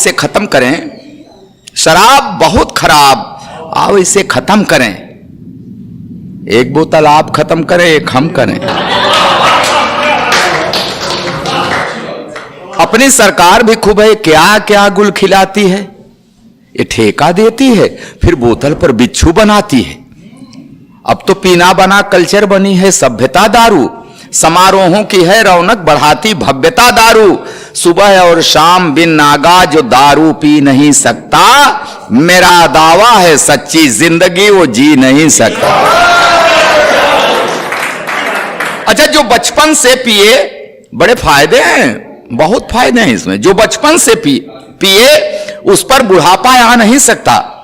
से खत्म करें। शराब बहुत खराब, आओ इसे खत्म करें। एक बोतल आप खत्म करें, एक हम करें। अपनी सरकार भी खूब है, क्या क्या गुल खिलाती है। ये ठेका देती है, फिर बोतल पर बिच्छू बनाती है। अब तो पीना बना कल्चर बनी है सभ्यता दारू। समारोहों की है रौनक बढ़ाती भव्यता दारू। सुबह और शाम बिन नागा जो दारू पी नहीं सकता, मेरा दावा है सच्ची जिंदगी वो जी नहीं सकता। अच्छा, जो बचपन से पिए बड़े फायदे हैं, बहुत फायदे हैं इसमें। जो बचपन से पिए उस पर बुढ़ापा आ नहीं सकता।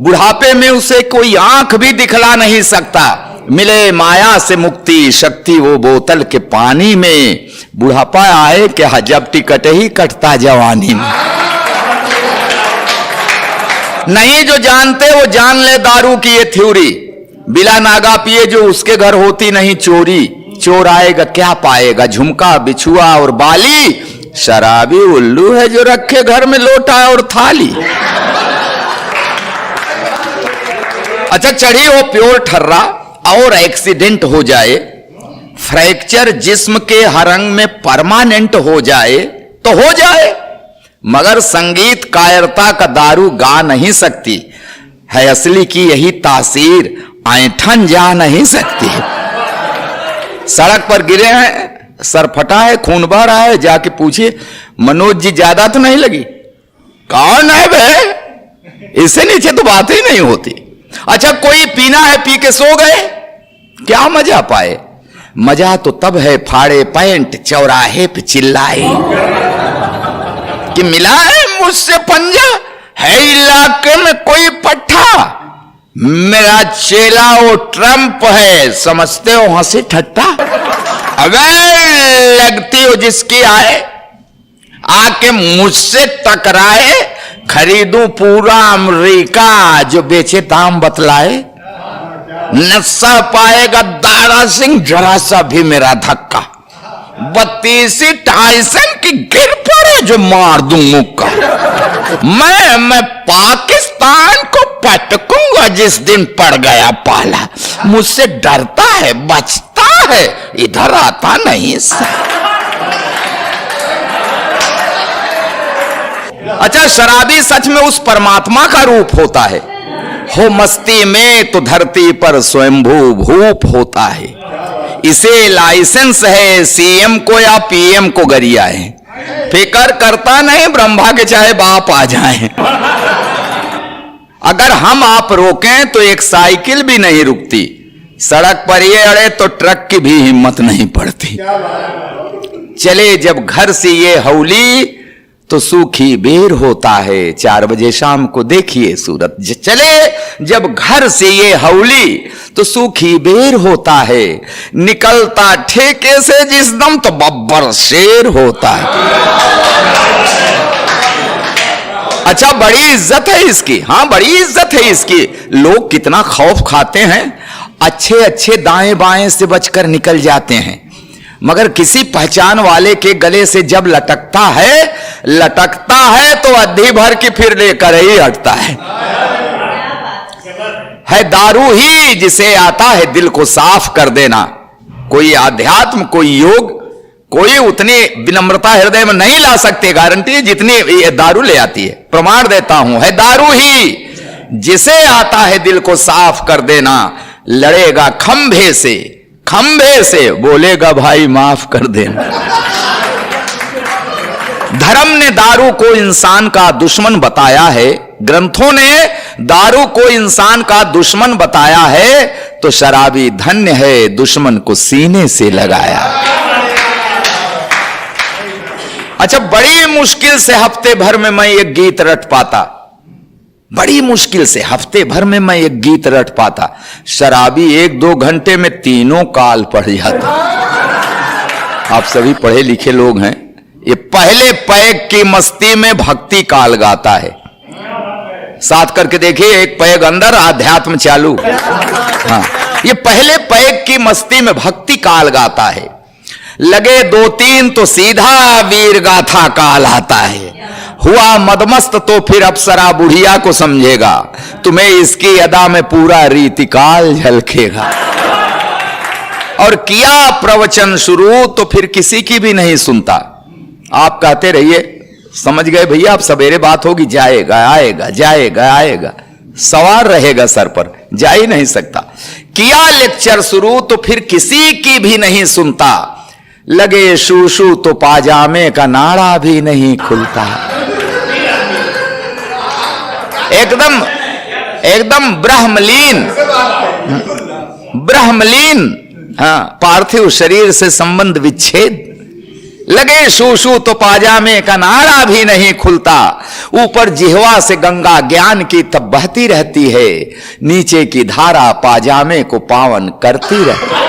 बुढ़ापे में उसे कोई आंख भी दिखला नहीं सकता। मिले माया से मुक्ति शक्ति वो बोतल के पानी में। बुढ़ापा आए क्या, जब टिकट ही कटता जवानी में। नहीं जो जानते वो जान ले दारू की ये थ्योरी। बिला नागा पिए जो उसके घर होती नहीं चोरी। चोर आएगा क्या पाएगा, झुमका बिछुआ और बाली। शराबी उल्लू है जो रखे घर में लोटा और थाली। अच्छा, चढ़ी हो प्योर ठर्रा और एक्सीडेंट हो जाए, फ्रैक्चर जिस्म के हर अंग में परमानेंट हो जाए तो हो जाए, मगर संगीत कायरता का दारू गा नहीं सकती है। असली की यही तासीर ऐंठन जा नहीं सकती। सड़क पर गिरे हैं, सर फटा है, खून बह रहा है, जाके पूछिए मनोज जी ज्यादा तो नहीं लगी? कौन है बे, इससे नीचे तो बात ही नहीं होती। अच्छा, कोई पीना है, पी के सो गए, क्या मजा पाए? मजा तो तब है फाड़े पैंट चौराहे पे चिल्लाए कि मिला है मुझसे पंजा, है इलाके में कोई पट्टा, मेरा चेला वो ट्रंप है, समझते हो हंसी ठट्टा। अगर लगती हो जिसकी आए आके मुझसे टकराए, खरीदूं पूरा अमेरिका जो बेचे दाम बतलाए। नशा पाएगा दारा सिंह जरा सा भी मेरा धक्का, 32 टाइसन की गिर पड़े जो मार दूं मुक्का। मैं पाकिस्तान को पटकूंगा जिस दिन पड़ गया पाला। मुझसे डरता है बचता है, इधर आता नहीं सा। अच्छा, शराबी सच में उस परमात्मा का रूप होता है। हो मस्ती में तो धरती पर स्वयंभू भूप होता है। इसे लाइसेंस है सीएम को या पीएम को गरिया है। फिकर करता नहीं ब्रह्मा के चाहे बाप आ जाए। अगर हम आप रोकें तो एक साइकिल भी नहीं रुकती। सड़क पर ये अड़े तो ट्रक की भी हिम्मत नहीं पड़ती। चले जब घर से ये हौली तो सूखी बेर होता है। 4 बजे शाम को देखिए सूरत चले जब घर से ये हौली तो सूखी बेर होता है। निकलता ठेके से जिस दम तो बब्बर शेर होता है। अच्छा, बड़ी इज्जत है इसकी। हाँ, बड़ी इज्जत है इसकी। लोग कितना खौफ खाते हैं, अच्छे अच्छे दाएं बाएं से बचकर निकल जाते हैं, मगर किसी पहचान वाले के गले से जब लटकता है तो अद्धी भर की फिर लेकर ही हटता है दारू ही जिसे आता है दिल को साफ कर देना। कोई आध्यात्म, कोई योग, कोई उतनी विनम्रता हृदय में नहीं ला सकते, गारंटी जितनी ये दारू ले आती है। प्रमाण देता हूं, है दारू ही जिसे आता है दिल को साफ कर देना। लड़ेगा खंभे से बोलेगा भाई माफ कर देना। धर्म ने दारू को इंसान का दुश्मन बताया है, ग्रंथों ने दारू को इंसान का दुश्मन बताया है, तो शराबी धन्य है दुश्मन को सीने से लगाया। अच्छा, बड़ी मुश्किल से हफ्ते भर में मैं एक गीत रट पाता। बड़ी मुश्किल से हफ्ते भर में मैं एक गीत रट पाता। शराबी 1-2 घंटे में तीनों काल पढ़ जाता। आप सभी पढ़े लिखे लोग हैं। ये पहले पैग की मस्ती में भक्ति काल गाता है। साथ करके देखिए, एक पैग अंदर आध्यात्म चालू। हाँ, ये पहले पैग की मस्ती में भक्ति काल गाता है। लगे 2-3 तो सीधा वीर गाथा कहलाता है। हुआ मदमस्त तो फिर अप्सरा बुढ़िया को समझेगा, तुम्हें इसकी अदा में पूरा रीतिकाल झलकेगा। और किया प्रवचन शुरू तो फिर किसी की भी नहीं सुनता। आप कहते रहिए, समझ गए भैया, आप सवेरे बात होगी, जाएगा आएगा जाएगा आएगा, सवार रहेगा सर पर, जा ही नहीं सकता। किया लेक्चर शुरू तो फिर किसी की भी नहीं सुनता। लगे शू शू तो पाजामे का नाड़ा भी नहीं खुलता। एकदम एकदम ब्रह्मलीन, हाँ, पार्थिव शरीर से संबंध विच्छेद। लगे शू शू तो पाजामे का नाड़ा भी नहीं खुलता। ऊपर जिह्वा से गंगा ज्ञान की तब बहती रहती है, नीचे की धारा पाजामे को पावन करती रहती है।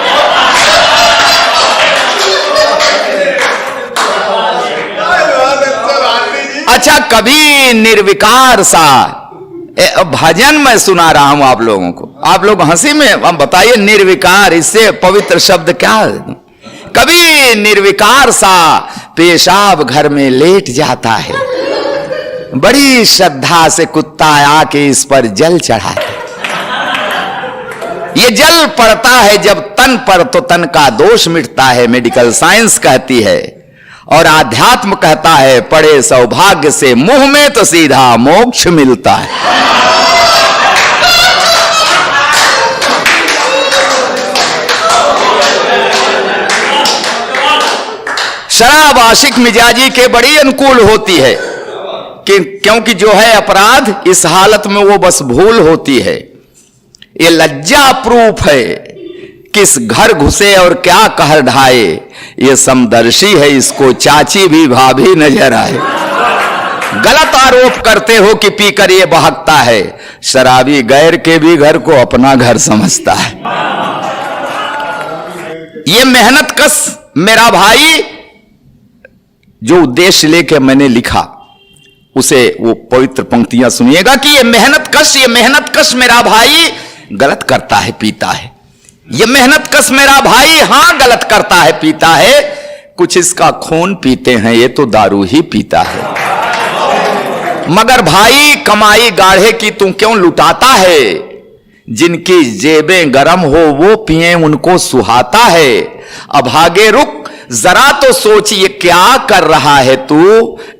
अच्छा, कभी निर्विकार सा भजन मैं सुना रहा हूं आप लोगों को, आप लोग हंसी में हम बताइए, निर्विकार इससे पवित्र शब्द क्या है? कभी निर्विकार सा पेशाब घर में लेट जाता है, बड़ी श्रद्धा से कुत्ता आके इस पर जल चढ़ाता है। ये जल पड़ता है जब तन पर तो तन का दोष मिटता है, मेडिकल साइंस कहती है। और आध्यात्म कहता है, पड़े सौभाग्य से मुंह में तो सीधा मोक्ष मिलता है। शराब आशिक मिजाजी के बड़ी अनुकूल होती है, क्योंकि जो है अपराध, इस हालत में वो बस भूल होती है। ये लज्जा प्रूफ है, किस घर घुसे और क्या कहर ढाए, ये समदर्शी है, इसको चाची भी भाभी नजर आए। गलत आरोप करते हो कि पीकर ये बहकता है, शराबी गैर के भी घर को अपना घर समझता है। ये मेहनत कश मेरा भाई, जो उद्देश्य लेके मैंने लिखा उसे वो पवित्र पंक्तियां सुनिएगा कि ये मेहनत कश मेरा भाई गलत करता है पीता है। ये मेहनत कश मेरा भाई हां गलत करता है पीता है, कुछ इसका खून पीते हैं, ये तो दारू ही पीता है। मगर भाई कमाई गाढ़े की तू क्यों लुटाता है, जिनकी जेबें गरम हो वो पिए उनको सुहाता है। अभागे रुक जरा तो सोच ये क्या कर रहा है तू,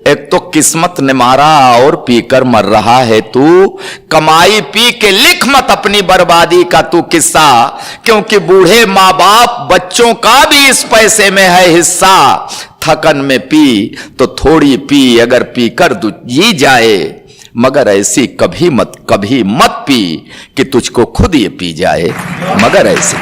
एक तो किस्मत ने मारा और पीकर मर रहा है तू। कमाई पी के लिख मत अपनी बर्बादी का तू किस्सा, क्योंकि बूढ़े माँ बाप बच्चों का भी इस पैसे में है हिस्सा। थकन में पी तो थोड़ी पी, अगर पीकर जी जाए, मगर ऐसी कभी मत पी कि तुझको खुद ये पी जाए, मगर ऐसी